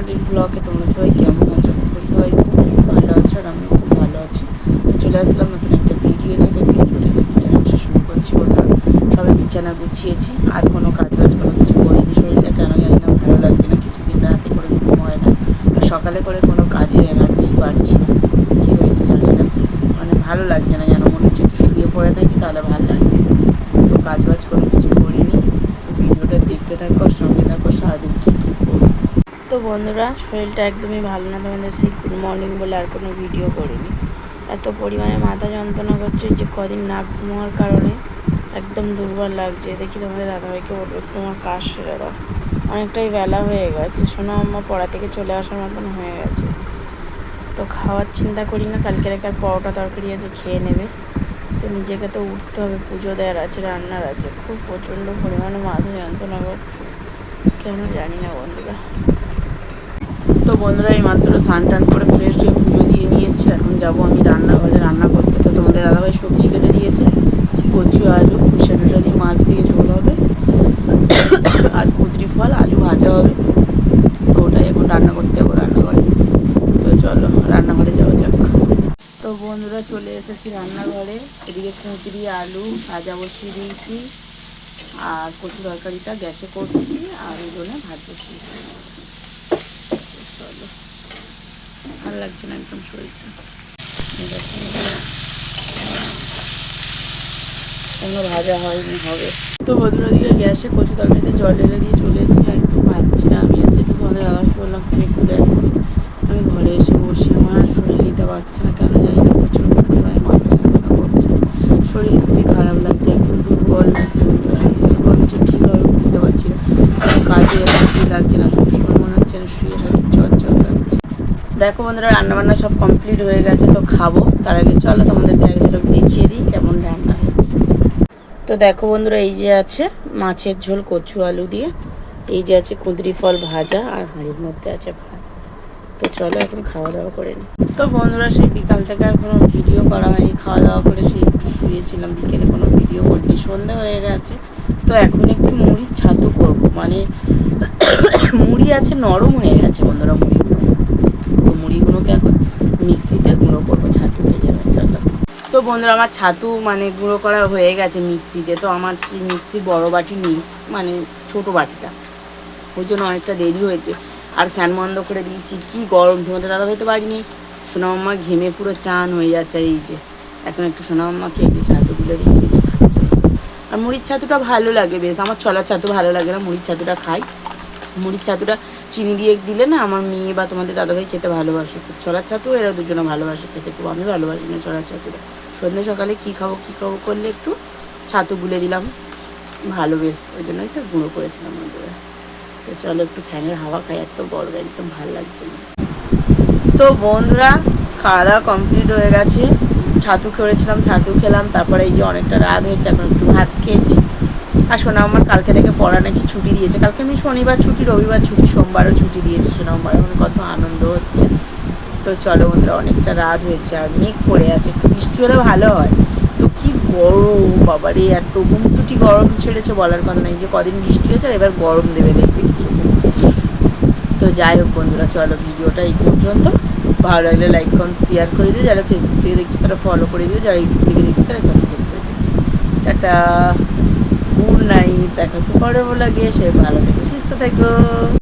Daily ব্লগে তোমরা সবাই কেমন আছো? আশা করি সবাই খুব ভালো আছো আর আমিও খুব ভালো আছি। তো চলে আসলাম নতুন একটা ভিডিও নিয়ে। তো ভিডিওটাকে বিছানা বসে শুরু করছি বন্ধুরা। সবাই বিছানা গুছিয়েছি, আর কোনো কাজ কোনো কিছু করিনি। শরীরটা কেন জানি না ভালো লাগছে না, কিছুদিন রাতে করে ঘুম হয় না, আর সকালে করে কোনো কাজের এনার্জি পাচ্ছি না। কী হয়েছে জানি না, মানে ভালো লাগছে না, যেন মনে হচ্ছে একটু শুয়ে পড়ে থাকি তাহলে ভালো লাগছে। তো কাজ কোনো কিছু করিনি। তো ভিডিওটা দেখতে থাকো, সঙ্গে থাকো, সারাদিন কী কী করবো। তো বন্ধুরা, শরীরটা একদমই ভালো না, তোমাদের সেই গুড মর্নিং বলে আর কোনো ভিডিও করিনি। এত পরিমাণে মাথা যন্ত্রণা করছে যে কদিন না ঘুমানোর কারণে একদম দুর্বল লাগছে। দেখি তোমাদের দাদাভাইকে বলবো তোমার কাজ সেরে দাও, অনেকটাই বেলা হয়ে গেছে। সোনা আম্মা পড়া থেকে চলে আসার মতন হয়ে গেছে। তো খাওয়ার চিন্তা করি না, কালকে রেখার পরোটা তরকারি আছে, খেয়ে নেবে। তো নিজেকে তো উঠতে হবে, পুজো দেওয়ার আছে, রান্নার আছে। খুব প্রচণ্ড পরিমাণে মাথা যন্ত্রণা করছে, কেন জানি না বন্ধুরা। তো বন্ধুরা, এই মাত্র স্নান টান করে ফ্রেশ হয়ে পুজো দিয়ে নিয়েছি। এখন যাব আমি রান্নাঘরে রান্না করতে। তো তোমাদের দাদাভাই সবজি কেটে দিয়েছে, কচু আলু কুসা টুসা দিয়ে মাছ দিয়ে ঝোল হবে, আর কুঁদরি ফল আলু ভাজা হবে। তো ওটাই এখন রান্না করতে হবে রান্নাঘরে। তো চলো রান্নাঘরে যাওয়া যাক। তো বন্ধুরা, চলে এসেছি রান্নাঘরে। এদিকে কুঁদরি আলু ভাজা বসিয়ে দিয়েছি, আর কচু তরকারিটা গ্যাসে করছি, আর উনুনে ভাত বসিয়েছি। চলো, ভালো লাগছে না একদম শরীরটা, কোনো ভাজা হয়নি, হবে। তো বন্ধুরা, দিকে গ্যাসে কচু তরকারিতে জল ঢেলে দিয়ে চলে এসেছি, আর একটু ভাজছি না আমি। যেহেতু তোমাদের দাদাকে বললাম তুমি একটু দেখো, আমি ঘরে এসে বসি। আমার শরীর নিতে পারছে না, কেন জানি না, প্রচুর পরিমাণে মাথা যন্ত্রণা করছে, শরীর খুবই খারাপ লাগছে, একদম দুর্বল লাগছে। শরীর দুর্বল কিছু ঠিক হবে বুঝতে পারছি না, কাজে এনার্জি লাগছে না, সবসময় মনে হচ্ছে না শুয়ে থাকি, চল লাগছে। দেখো বন্ধুরা, রান্নাবান্না সব কমপ্লিট হয়ে গেছে, তো খাবো। তার আগে চলো তোমাদেরকে এক ঝলক দেখিয়ে দিই কেমন রান্না হয়েছে। তো দেখো বন্ধুরা, এই যে আছে মাছের ঝোল কচু আলু দিয়ে, এই যে আছে কুঁদরি ফল ভাজা, আর হাঁড়ির মধ্যে আছে ভাত। তো চলো এখন খাওয়া দাওয়া করে নিই। তো বন্ধুরা, সেই বিকাল থেকে আর কোনো ভিডিও করা হয়নি। খাওয়া দাওয়া করে সেই একটু শুয়েছিলাম, বিকেলে কোনো ভিডিও করিনি, সন্ধ্যা হয়ে গেছে। তো এখন একটু মুড়ির ছাতু করবো, মানে মুড়ি আছে নরম হয়ে গেছে বন্ধুরা মুড়িগুলো। তো মুড়িগুলোকে এখন মিক্সিতে গুঁড়ো করবো, ছাতু হয়ে যাবে। চলো। তো বন্ধুরা, আমার ছাতু মানে গুঁড়ো করা হয়ে গেছে মিক্সিতে। তো আমার সেই মিক্সি বড় বাটি নেই, মানে ছোট বাটিটা, ওই জন্য অনেকটা দেরি হয়েছে। আর ফ্যান বন্ধ করে দিয়েছি, কি গরম। তোমাদের দাদাভাই তো বাড়ি নেই, সোনা মাম্মা ঘেমে পুরো চান হয়ে যাচ্ছে। আর এই যে এখন একটু সোনা মাম্মাকে এই যে ছাতু তুলে দিচ্ছি, যে খাচ্ছে। আর মুড়ির ছাতুটা ভালো লাগে বেশ, আমার ছোলার ছাতু ভালো লাগে না, মুড়ির ছাতুটা খাই। মুড়ির ছাতুটা চিনি দিয়ে দিলে না আমার মেয়ে বা তোমাদের দাদাভাই খেতে ভালোবাসে খুব। ছোলার ছাতু এরা দুজনে ভালোবাসে খেতে খুব, আমি ভালোবাসি না ছোলার ছাতুটা। সন্ধ্যে সকালে কী খাবো করলে একটু ছাতু গুলে দিলাম, ভালো বেশ, ওই জন্য একটু গুঁড়ো করেছিলাম বন্ধুরা। তো চলো একটু ফ্যানের হাওয়া খাই, এত গরম একদম ভালো লাগছে না। তো বন্ধুরা, খাওয়া দাওয়া কমপ্লিট হয়ে গেছে, ছাতু করেছিলাম, ছাতু খেলাম। তারপরে এই যে অনেকটা রাত হয়েছে, এখন একটু ভাত খেয়েছি। আর সোনা আমার কালকে থেকে পড়া নাকি ছুটি দিয়েছে, কালকে আমি শনিবার ছুটি, রবিবার ছুটি, সোমবারও ছুটি দিয়েছে সোনা আমার, এখন কত আনন্দ হচ্ছে। তো চলো বন্ধুরা, অনেকটা রাত হয়েছে, আর মেঘ পড়ে আছে, একটু বৃষ্টি হলে ভালো হয়। তো কি গরম বাবারে, এত গুমসুটি গরম ছেড়েছে বলার কথা নাই, যে কদিন বৃষ্টি হয়েছে আর এবার গরম দেবে, দেখবে কীরকম। তো যাই হোক বন্ধুরা, চলো ভিডিওটা এই পর্যন্ত। ভালো লাগলে লাইক কমেন্ট শেয়ার করে দিও, যারা ফেসবুক থেকে দেখছি তারা ফলো করে দিও, যারা ইউটিউব থেকে দেখছি তারা সাবস্ক্রাইব করে দিও। টাটা, গুড নাইট, দেখা হচ্ছে পরে বলা গিয়ে, সে ভালো থেকো, সুস্থ থেকো।